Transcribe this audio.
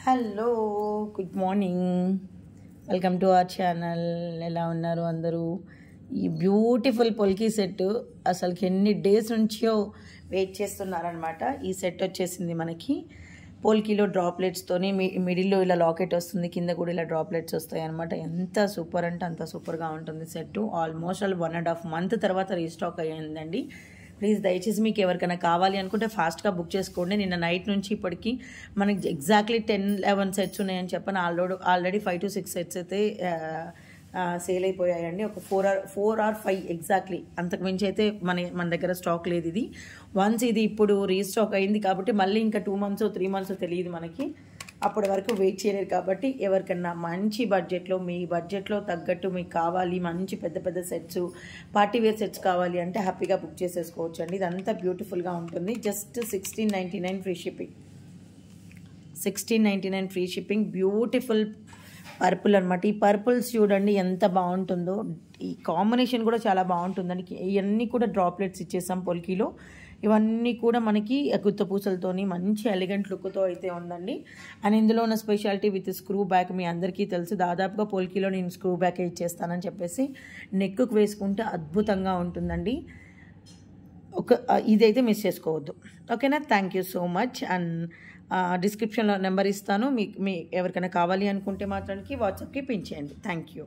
Hello, good morning. Welcome to our channel. ఎలా ఉన్నారు అందరూ? ఈ బ్యూటిఫుల్ పొల్కీ సెట్ అసలుకి ఎన్ని డేస్ నుంచో వెయిట్ చేస్తున్నారనమాట. ఈ సెట్ వచ్చేసింది మనకి పోల్కీలో డ్రాప్లెట్స్తోని. మిడిల్లో ఇలా లాకెట్ వస్తుంది, కింద కూడా ఇలా డ్రాప్లెట్స్ వస్తాయి అనమాట. ఎంత సూపర్ అంటే అంత సూపర్గా ఉంటుంది సెట్. ఆల్మోస్ట్ 1.5 months తర్వాత రీస్టాక్ అయ్యిందండి. ప్లీజ్ దయచేసి మీకు ఎవరికైనా కావాలి అనుకుంటే ఫాస్ట్గా బుక్ చేసుకోండి. నిన్న నైట్ నుంచి ఇప్పటికి మనకి ఎగ్జాక్ట్లీ 10-11 సెట్స్ ఉన్నాయని చెప్పని ఆల్రెడీ 5 to 6 సెట్స్ అయితే సేల్ అయిపోయాయండి. ఒక 4 or 5 ఎగ్జాక్ట్లీ, అంతకు మించి అయితే మన దగ్గర స్టాక్ లేదు. ఇది వన్స్ ఇది ఇప్పుడు రీస్టాక్ అయింది కాబట్టి మళ్ళీ ఇంకా 2 months 3 months తెలియదు మనకి. అప్పటి వరకు వెయిట్ చేయలేరు కాబట్టి ఎవరికన్నా మంచి బడ్జెట్లో, మీ బడ్జెట్లో తగ్గట్టు మీకు కావాలి, మంచి పెద్ద పెద్ద సెట్స్, పార్టీవేర్ సెట్స్ కావాలి అంటే హ్యాపీగా బుక్ చేసేసుకోవచ్చు అండి. ఇదంతా బ్యూటిఫుల్గా ఉంటుంది. Just 1699 free shipping. 1699 free shipping. Beautiful purple అనమాట. ఈ పర్పుల్స్ చూడండి ఎంత బాగుంటుందో. ఈ కాంబినేషన్ కూడా చాలా బాగుంటుందండి. ఇవన్నీ కూడా డ్రాప్లెట్స్ ఇచ్చేసాం పొల్కీలో. ఇవన్నీ కూడా మనకి గుత్త పూసలతోని మంచి ఎలిగెంట్ లుక్తో అయితే ఉందండి. అండ్ ఇందులో ఉన్న స్పెషాలిటీ విత్ స్క్రూ బ్యాక్ మీ అందరికీ తెలుసు. దాదాపుగా పోల్కీలో నేను స్క్రూ బ్యాక్ ఇచ్చేస్తానని చెప్పేసి నెక్కు వేసుకుంటే అద్భుతంగా ఉంటుందండి. ఇదైతే మిస్ చేసుకోవద్దు. ఓకేనా? Thank you so much. And డిస్క్రిప్షన్లో నెంబర్ ఇస్తాను. మీ ఎవరికైనా కావాలి అనుకుంటే మాత్రానికి వాట్సాప్కి పిన్ చేయండి. Thank you.